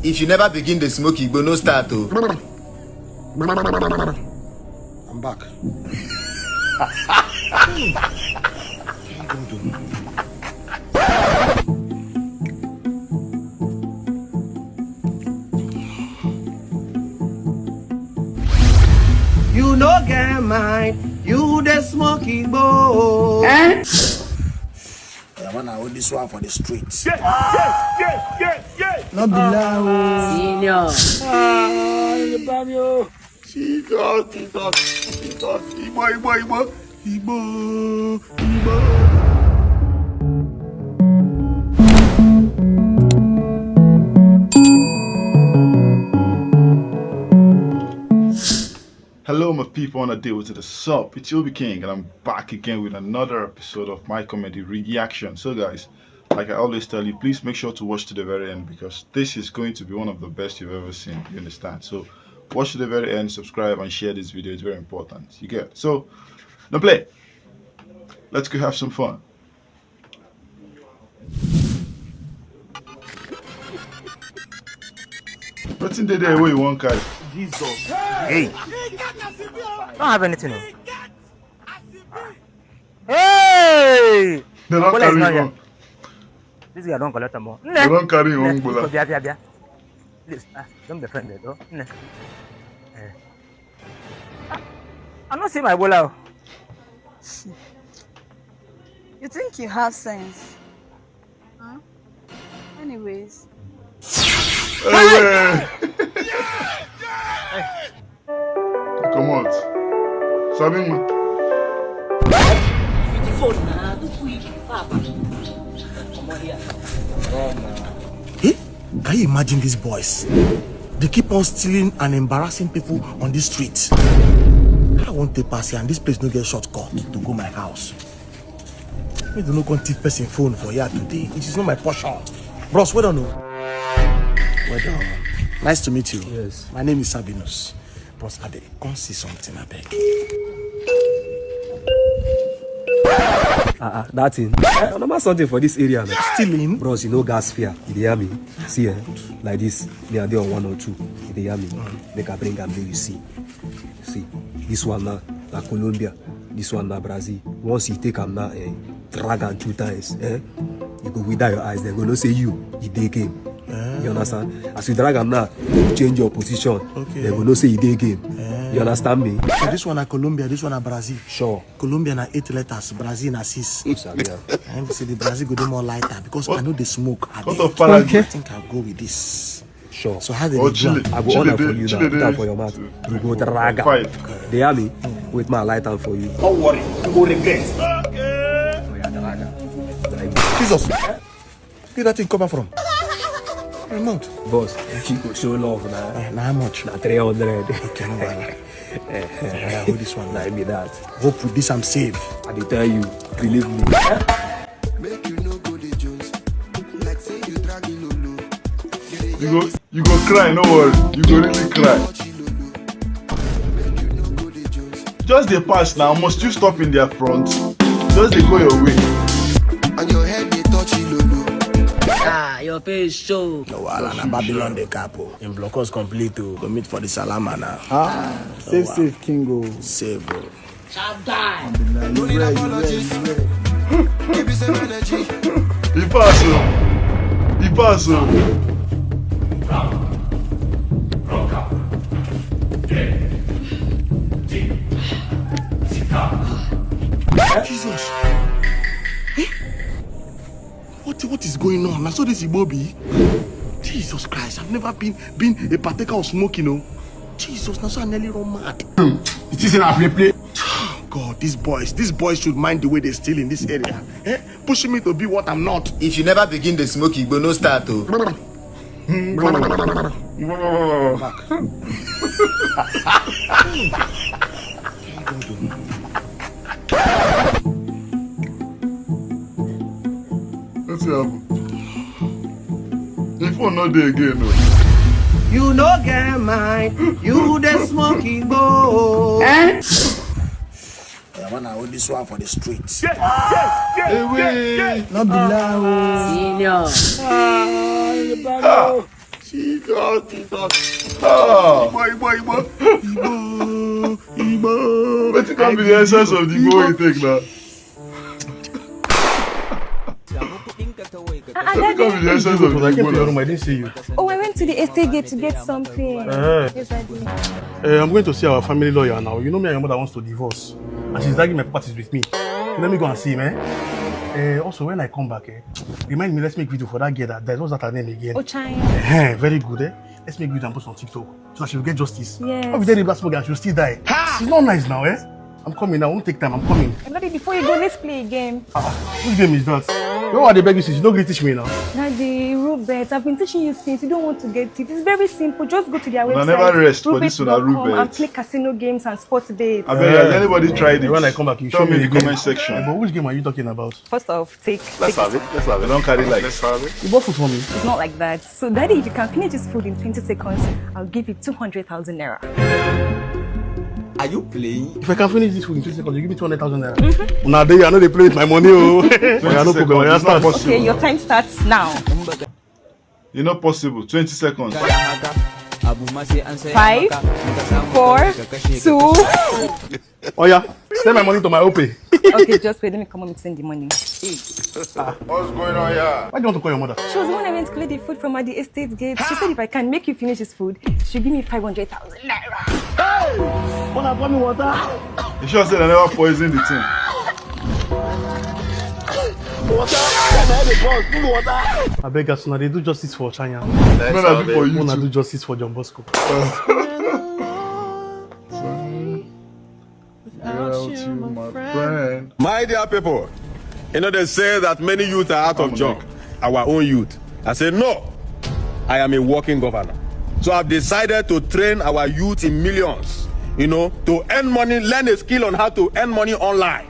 If you never begin the smoke, Igbo no start to. I'm back. You no get mine, you the smoking boy. I wanna hold this one for the streets. Yeah. Not below. Senior. Jesus. Igbo. Hello my people on a day with the sup, it's OBIKING and I'm back again with another episode of my comedy reaction. So guys, like I always tell you, please make sure to watch to the very end because this is going to be one of the best you've ever seen, you understand? So watch to the very end, subscribe and share this video, it's very important, you get it? So now play, let's go have some fun. What's in the day where you want guys? Jesus. Hey. Don't have anything. No. Hey. They don't carry you on. This guy don't collect more. They don't carry you on, Bola. Please, don't be friendly, though. I'm not seeing my Bola. You think you have sense? Huh? Anyways. Hey, come on. Sabinus. Hey, can you imagine these boys? They keep on stealing and embarrassing people on the streets. I want to pass here and this place no get shortcut to go my house. I don't know going to person phone for here today. It is not my portion. Bros, well done. Well done. Nice to meet you. Yes. My name is Sabinus. Bros, I can't see something, I beg. That thing. I'm not something for this area. Man. Stealing? Bros, you know gas fear. You hear me? See, like this. They are there on 1 or 2. You hear me? Make a bring and you see. See, this one now, na Colombia. This one na Brazil. Once you take them now, drag them 2 times. You go without your eyes. They're going to say you dey game. You understand? As you drag them now, you change your position. Okay. They're going to say you dey game. You understand me? So this one na Colombia, this one na Brazil. Sure. Colombia na 8 letters, Brazil na 6. I say the Brazil go do more lighter because I know they smoke. I think I'll go with this. Sure. So how they Oh, do Chile. I go order for you now. Put that for your mouth. You go drag out. They hear me? With my light on for you. Don't worry, you will regret. Jesus. Where that thing come from? Amount. Boss, you go show love now. Now how much? Now 300. Okay, no bother. Hold this one. Like me that. Hope with this I'm safe. I dey tell you, believe me. Make you no go the Jones. Like say you drag Lulu. You go cry, no worry. You go really cry. Just they pass now, must you stop in their front? Just they go your way. On your head they touch Lulu. Ah, your face show. No, wala na Babylon the capo. In blockers complete to go meet for the Salama now. Safe, Kingo. Save, bro. Shaggi. No need apologies. Give you some energy. He pass. He pass. Jesus. What is going on? I saw this Igbo be. Jesus Christ, I've never been a partaker of smoking, you know. Jesus, now so I nearly run mad. It isn't a play. God, these boys should mind the way they steal in this area. Pushing me to be what I'm not. If you never begin the smoke, Igbo no start to. What's happen? If we're not there again, no. You no get mine, you the smoking boy. I wanna hold this one for the streets. Hey, Not below. Senior. Ah, Ah. Igbo. But it can't be the essence of the Igbo you take now. It can't be the essence of the I came to your Igbo. room, I didn't see you. Oh, I went to the estate gate to get something. Yes, I did. I'm going to see our family lawyer now. You know me and your mother wants to divorce. And she's dragging my properties with me. So let me go and see him, also, when I come back, remind me, let's make video for that girl that what's that her name again? Oh, China. Very good, Let's make video and post on TikTok so that she will get justice. Yes. How we tell the black smoke and she'll still die? It's not nice now, I'm coming now, won't take time, I'm coming. I'm ready. Before you go, let's play a game. Which game is that? You know what they beg you since you don't really teach me now. Daddy, Rubet, I've been teaching you since you don't want to get it. It's very simple. Just go to their website. I never rest for this one, Rubet. And play casino games and sports dates. I mean, has anybody tried it? When I come back, you tell show me in the again. comment section. But which game are you talking about? First off, Let's have it. Don't carry like. Let's have it. You bought food for me. It's not like that. So, Daddy, if you can finish this food in 20 seconds, I'll give you 200,000 naira. Are you playing? If I can finish this food in 2 seconds, you give me 200,000 naira. Now, I know they play with my money. Oh, no problem. It's not possible. Okay, your time starts now. You're not possible. 20 seconds. 5, 4, 2. Oh yeah, send my money to my OP. Okay, just wait. Let me come home and send the money. What's going on here? Why do you want to call your mother? She was the one I went to collect the food from at the estate gate. She said if I can make you finish this food, she'll give me 500,000 naira. Mother, pour me water. You sure said I never poisoned the thing? I beg us now, they do justice for China. No, I do for you Wanna too. do justice for John Bosco. My friend. My dear people, you know they say that many youth are out of job. Our own youth. I say no. I am a working governor. So I've decided to train our youth in millions, to earn money, learn a skill on how to earn money online.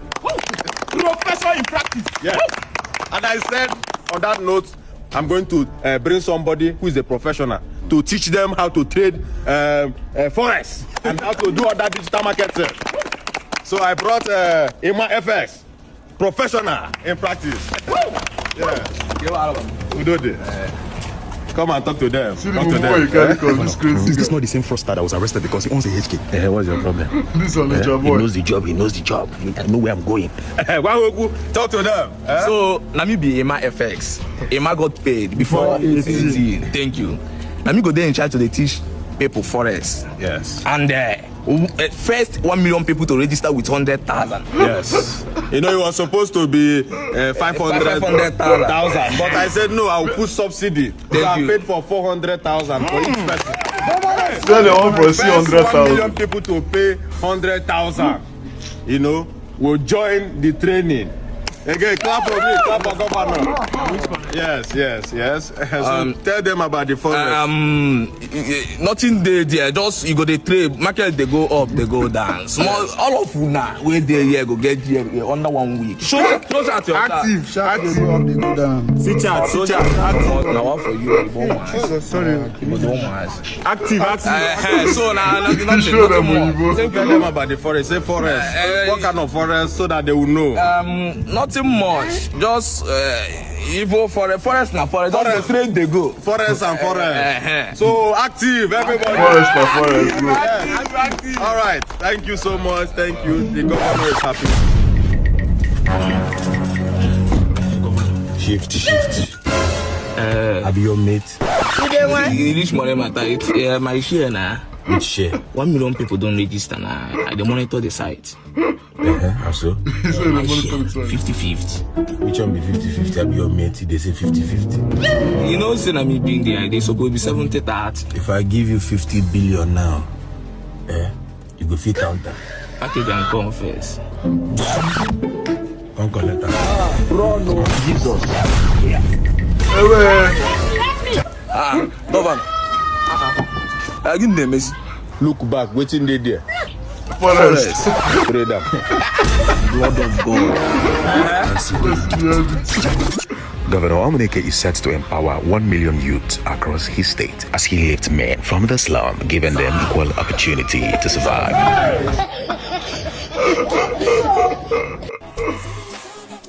Professor in practice. Yes. And I said, on that note, I'm going to bring somebody who is a professional to teach them how to trade forex and how to do other digital marketing. So I brought IamFX, professional in practice. Yeah. We do this. Come and talk to them. See the movie you carry cause this crazy. Is this not the same fraudster that was arrested because he owns a HK? What's your problem? This one is your He boy. knows the job, I know where I'm going. Talk to them. So, let me be IamFX. Ima got paid before 18. Thank you. Let me go there in charge to teach people forex. Yes. And first 1 million people to register with 100,000. Yes. It was supposed to be 500,000. But I said no, I'll put subsidy. So I paid for 400,000 for each person. Tell the one for First 1 million 100,000. people to pay 100,000. Will join the training. Again, clap for me, clap for governor. Yes. So tell them about the forex. Nothing there. Just you go the trade. Market they go up, they go down. Small, all of you now. Where they here go get here under 1 week. Show chat your Active. See chat. Now what for you? Sorry. Active. So now nothing Show them more. Tell them about the forest. Say forest. What kind of forest so that they will know? Nothing much. Just Igbo forest na forest. Just the trade they go. Forest and forest. So active, everybody. Forest for forest. Go. Yes. All right. Thank you so much. Thank you. The governor is happy. Shift. Have your mate? You reach money matter. It's my share now. Which share? 1 million people don't register now. I dey monitor the site. How so? He said My the money share, comes inside. 50-50. Which one be 50-50? Have your mate? They say 50-50. You know, say na me being there, they supposed be 70-30. If I give you 50 billion now, you go fit counter. Package and come first. Come collect that. Bro, Jesus. Governor. Give them a look back, waiting there. Forest. Pray them. Blood of God. Governor Amuneke is set to empower 1 million youths across his state as he lifts men from the slum, giving them equal opportunity to survive.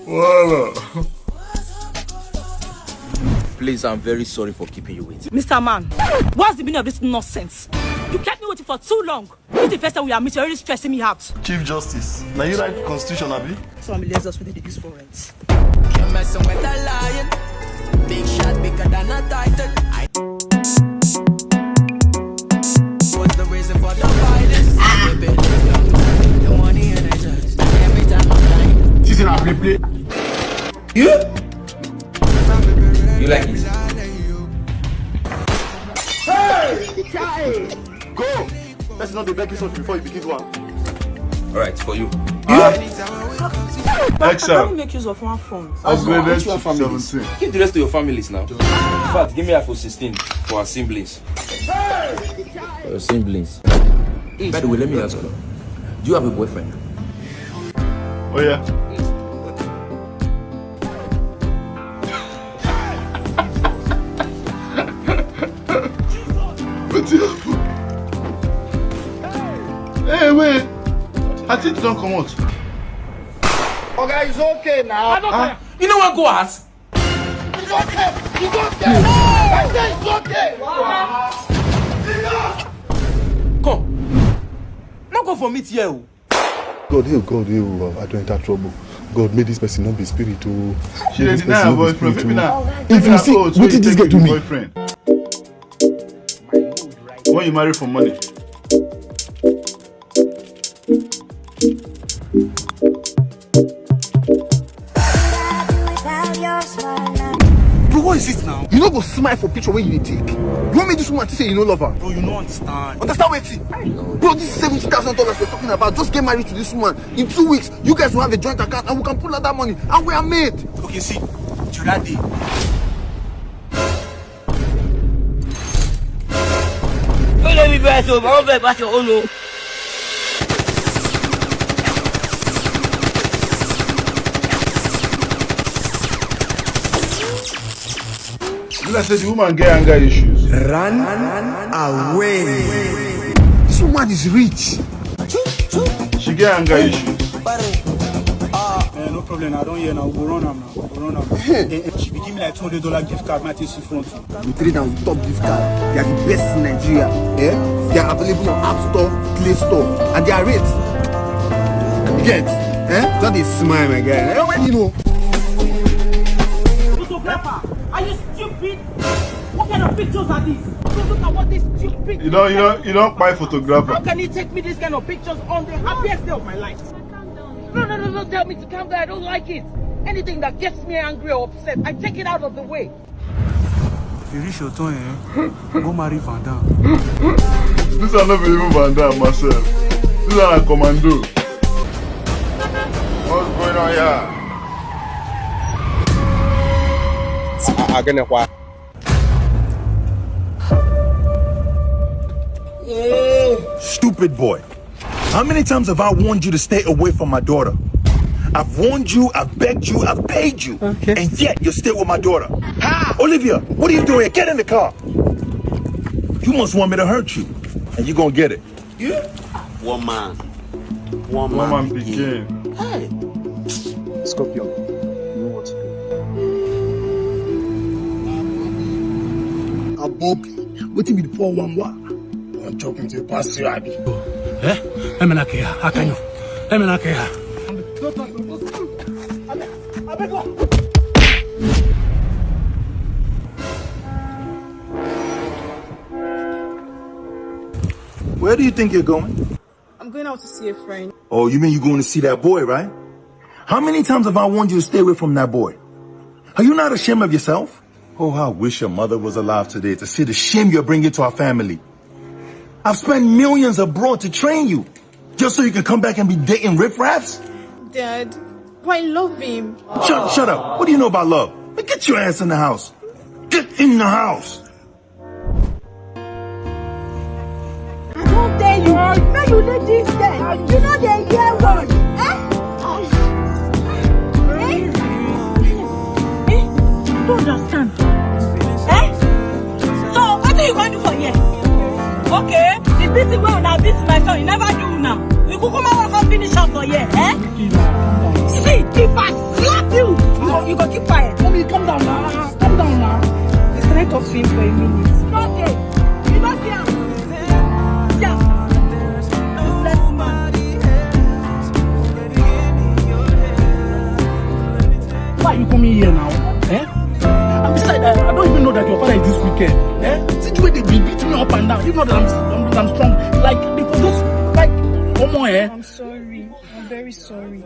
Voila. Please, I'm very sorry for keeping you waiting. Mr. Man, what's the meaning of this nonsense? You kept me waiting for too long. This is the first time we are meeting, you're already stressing me out. Chief Justice, now you write Constitution, Abi? So I'm let's just with this for rent. You're messing with a lion. Big shot bigger than a title. What's the reason for the violence? The one he energized. Every time I'm dying. She's in a replay. You like it? Hey! Go! Let's not be begging something before you begin one. Alright, for you. Excellent. Make use of one phone. Upgraded to 17. Keep the rest of your families now. In fact, give me iPhone 16 for our siblings. For your siblings. By the way, let me ask you. Do you have a boyfriend? Oh yeah. Hey, wait. I think you don't come out. Okay, it's okay now. You know what, go ask? It's okay. It's okay. I said it's okay. Come. Not go for meet here. God, I don't enter trouble. God, may this person not be spiritual. She didn't deny her boyfriend. Maybe now. If you see, what did this get to me? Boyfriend. When you marry for money. Bro, what is it now? You not go smile for picture when you take. You want me this woman to say you don't love her? Bro, you don't understand. Understand what it? Bro, this is $70,000 we're talking about. Just get married to this woman. In 2 weeks, you guys will have a joint account and we can pull out that money. And we are made. Okay, see. July day. Don't let me pass over. Don't let me pass over. Oh no. Like I said, the woman get anger issues. Run away. This woman is rich. She get anger issues. No problem, I don't hear now. Go run now. She be give me like $200 gift card. My take she phone too. We trade on top gift card. They are the best in Nigeria. They are available on App Store, Play Store, and they are rates. You get? That is smile, my guy. I already know. Photographer, are you stupid? What kind of pictures are these? Look at what this stupid. You don't buy photographer. How can you take me this kind of pictures on the happiest day of my life? No, don't tell me to calm down. I don't like it. Anything that gets me angry or upset, I take it out of the way. If you reach your turn, go marry Van Damme. These are not even Van Damme, myself. These are like Commando. What's going on here? Stupid boy. How many times have I warned you to stay away from my daughter? I've warned you, I've begged you, I've paid you. Okay. And yet you're still with my daughter. Ha! Olivia, what are you doing? Get in the car. You must want me to hurt you. And you're gonna get it. Yeah. One man begin. Hey. Scorpion, you know what to do. Bobby, what do you mean for one? I'm talking to you past you, Abby. Amuneke, how can you? Amuneke. Where do you think you're going? I'm going out to see a friend. Oh, you mean you're going to see that boy, right? How many times have I warned you to stay away from that boy? Are you not ashamed of yourself? Oh, I wish your mother was alive today to see the shame you're bringing to our family. I've spent millions abroad to train you, just so you can come back and be dating riffraffs? Dad, I love him. Shut up. What do you know about love? Get your ass in the house. Get in the house. I don't tell you. Now you let this guy. You know they hear word. Don't understand. So, what are you going to do for here? Okay, the busy way when I visit my son, you never do now. You could come out and finish up for here, See, if I slap you, you go keep quiet. Mommy, calm down now. Calm down now. I talk to him for a minute? Okay. You don't care. Yeah. Useless woman. Why are you coming here now? Eh? And besides, I don't even know that your father is this wicked. Eh? See the way they beat me up and down. Even though that I'm strong. Like, because those, like, I'm sorry. I'm very sorry.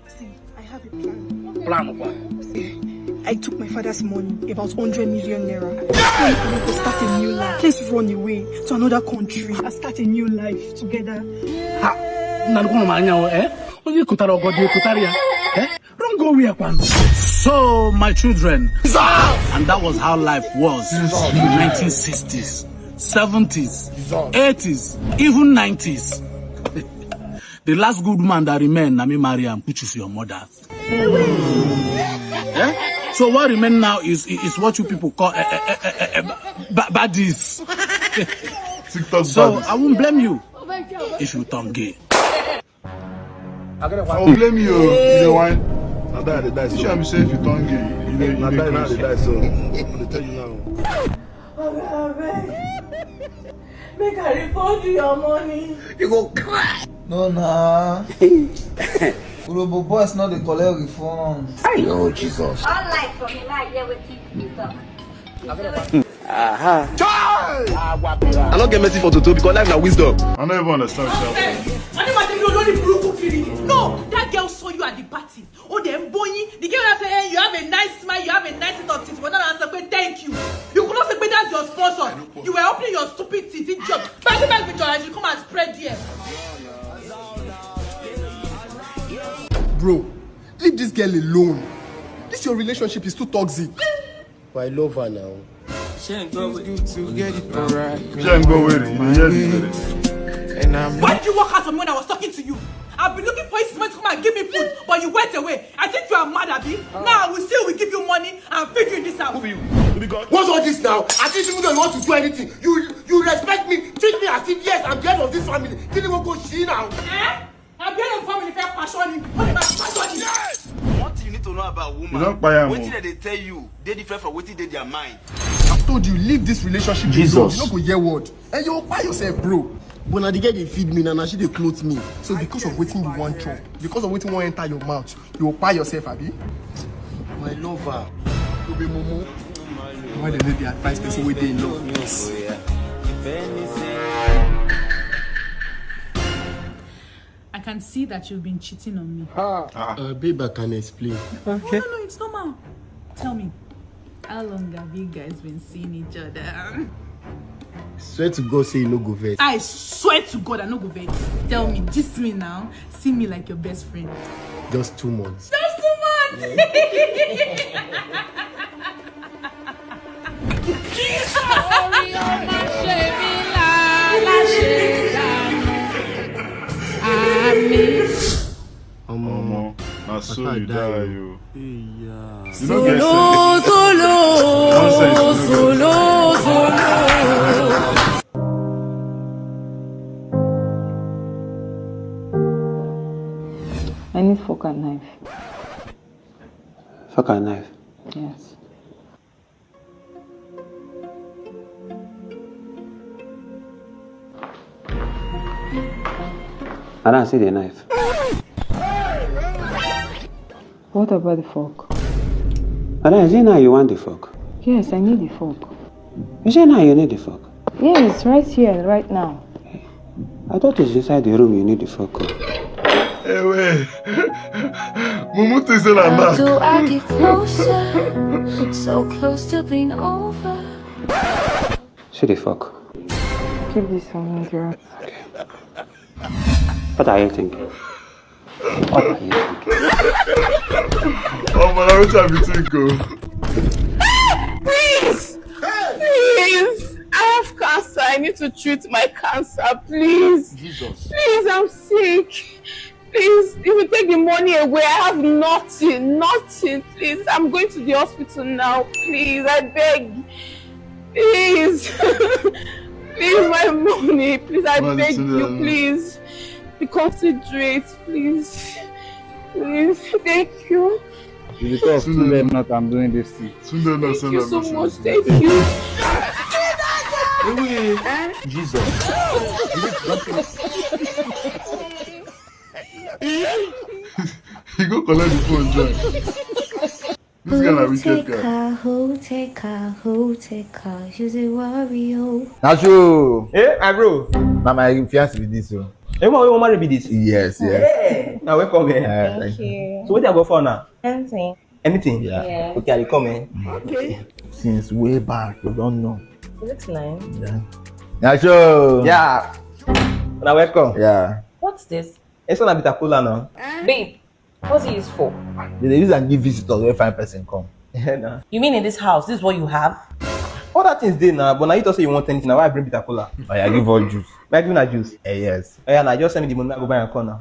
See, I have a plan. Plan of what? I took my father's money, about 100 million naira. So we could start a new life. Let's run away to another country and start a new life together. Ha! Don't go where, Kwan. So, my children, and that was how life was in the 1960s, 70s, 80s, even 90s. The last good man that remained, Nami Mariam, which is your mother. Yeah? So what remains now is what you people call baddies. So I won't blame you if you turn gay. I will blame you. You know why? I die. You should be safe if you turn gay. I die. So I'm gonna tell you now. Make I refund you your money. You go cry. No, nah. Urobo boss not the collect refund. Oh, Jesus. Unlike from him, I hear what you talk. I don't get messy for Toto because life now wisdom. I don't even understand yourself. No, that girl saw you at the party. Oh, then Bonnie, the girl that said, hey, you have a nice smile, you have a nice set of teeth, but not answer, thank you. You could not say, that's your sponsor. You were opening your stupid teeth job. Back with your eyes, you come and spread here. Bro, leave this girl alone. This your relationship is too toxic. But I love her now. Shank, go with it to get it right. Shank, go with it. Why did you walk out from me when I was talking to you? I've been looking for you to come and give me food, but you went away. I think you are mad at me. Now we still will give you money and feed you in this house. What's all this now? I think you don't want to do anything. You respect me, treat me as if yes, I'm the head of this family. Didn't want to go see now. Eh? I'm the head of the family. Fair passion. What about passion? Yes. One thing you need to know about women. You don't buy them. What thing they tell you, they different from what they their mind. I've told you, leave this relationship Jesus. alone. You don't go hear word. And you buy yourself, bro. But now the girl they feed me, now she they clothe me. So because of waiting you want chop, because of waiting won't enter your mouth, you will buy yourself, Abi. My lover. You be mumu. Why they let the advice person wait they in love? Yes. I can see that you've been cheating on me. Babe, I can explain. Okay. No, it's normal. Tell me, how long have you guys been seeing each other? Swear to God, say you no go vet. I swear to God, I no go vet. Tell me, just me now. See me like your best friend. Just 2 months. Just 2 months. Now so you die, you. Solo. I need fork and knife. Fork and knife? Yes. I don't see the knife. What about the fork? Is it now you want the fork? Yes, I need the fork. Is it now you need the fork? Yes, right here, right now. I thought it's inside the room you need the fork. Hey, wait. Mumu is in a How do I get closer? So close to being over. See the fork. Keep this on me, girl. Okay. What are you thinking? What are you thinking? Oh man, I wish I be thinking. Please! Please! I have cancer. I need to treat my cancer. Please! Jesus. Please, I'm sick. Please, if you take the money away, I have nothing. Nothing. Please, I'm going to the hospital now. Please, I beg. Please. Please, my money. Please, I beg you. Please. Be considerate, please. Please. Thank you. It's because of Tunde not I'm doing this thing. Tunde not Thank you so much. Thank you. Jesus. He go collect the phone, John. This guy a wicked guy. Who take her, she's a warrior. That's true. Eh, my bro. Now my fiance with this one. Everyone we want marry be this. Yes. Hey, now welcome here. Thank you. So what do I go for now? Anything. Anything? Yeah. Okay, I come in. Okay. Since way back, you don't know. It looks nice. Yeah. That's true. Yeah. Now welcome. Yeah. What's this? It's not a bit of cola now. Babe, what's it used for? They use and give visitors when fine person come. Yeah, nah. You mean in this house? This is what you have? All that things there now, but now you don't say you want anything. Now why I bring bitter cola? Oh, yeah, give her juice. May I give you a juice? Yes. Oh yeah, now just send me the money. I go buy a corner.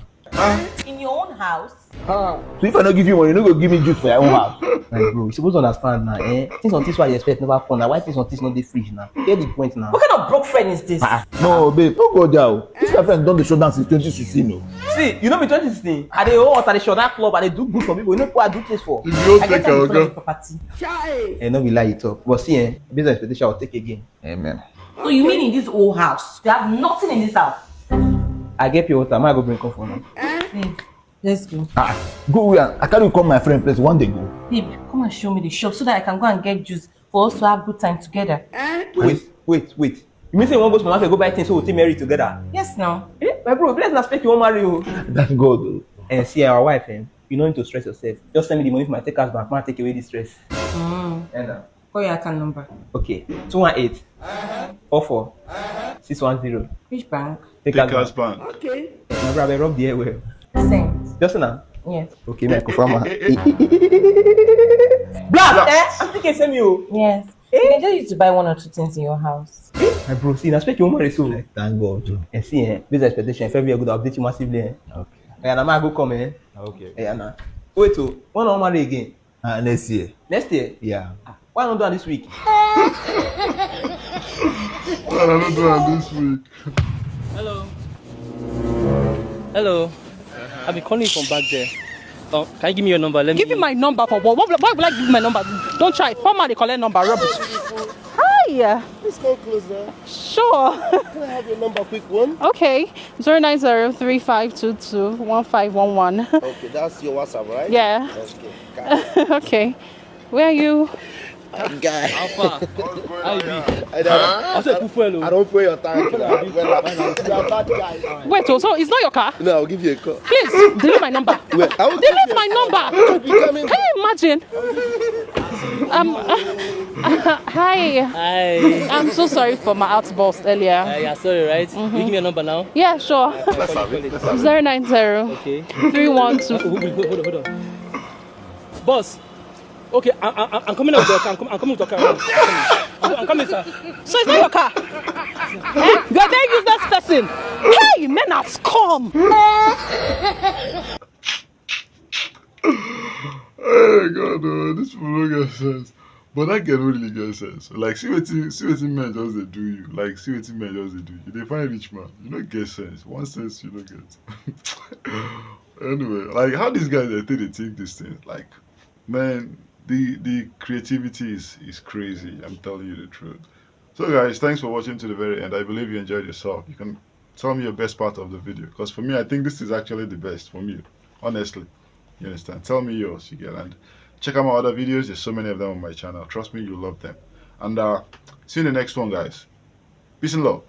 In your own house? So if I don't give you money, you don't go give me juice for your own house. Like bro, you supposed to understand now. Things on this why you expect never come. Now why things on this not the fridge now? Get the point now. What kind of broke friend is this? No, babe, don't go there. This my friend done the show dance since 2016. No. See, you know me 2016. I dey hold at the shoulder club. I dey do good for people. You know what I do this for? If you don't I take get her, time for the okay? property. No be lie you talk. But see, business expectation I'll take again. Amen. So you mean in this old house? You have nothing in this house? I get pure water. I might go bring comfort now. Babe, let's go. Go away. I can't call my friend place one day go. Babe, come and show me the shop so that I can go and get juice for us to have good time together. Wait. You mean say you want to go to my market go buy things so we'll take marry together? Yes, now. My bro, let's not expect you won't marry you. That's God. Though. And see our wife, you don't need to stress yourself. Just send me the money for my take us back. Man, take away the stress. Call your account number. Okay. 218 44 610. Which bank? Take us bank. Okay. My brother, rub the air well. Send. Just now. Yes. Okay, me I confirm. Blast! I'm thinking send you. Yes. You can just use to buy 1 or 2 things in your house. My bro, see, I expect you won't marry so. Thank God. And see, this expectation, if every year good, I'll update you massively. Okay. And I'm go come Okay. Now. Wait, so when I'll marry again? Next year. Next year? Yeah. Why not do it this week? Why not do it this week? Hello. I've been calling you from back there. Can you give me your number? Give me my number for what? Why would I give you my number? Don't try it. Formal, they collect number. Rubbish. Hi. Please come closer. Sure. Can I have your number, quick one? Okay. 09035221511. Okay, that's your WhatsApp, right? Yeah. Okay. Okay. Where are you? Guy. How far? How you be? I don't pay your time. You are a bad guy. Wait, so it's not your car? No, I'll give you a call. Please, delete my number. Wait, I will delete my number. Can you imagine? Hi. I'm so sorry for my outburst earlier. Yeah, sorry, right? You give me your number now? Yeah, sure. 090 Okay. 312. Hold on. Boss. Okay, I'm coming out with your car. I'm coming with your car. I'm coming, sir. So it's not your car? You are very useless person. Hey, men have come. Hey God, this people don't get sense. But that girl really get sense. Like see what men just they do you. Like see what men just they do you. They find rich man. You don't get sense. One sense you don't get. Anyway, like how these guys they think this thing. Like, man, the creativity is crazy. I'm telling you the truth. So guys, thanks for watching to the very end. I believe you enjoyed yourself. You can tell me your best part of the video. Because for me, I think this is actually the best for me. Honestly. You understand? Tell me yours, you get, and check out my other videos. There's so many of them on my channel. Trust me, you'll love them. And see you in the next one, guys. Peace and love.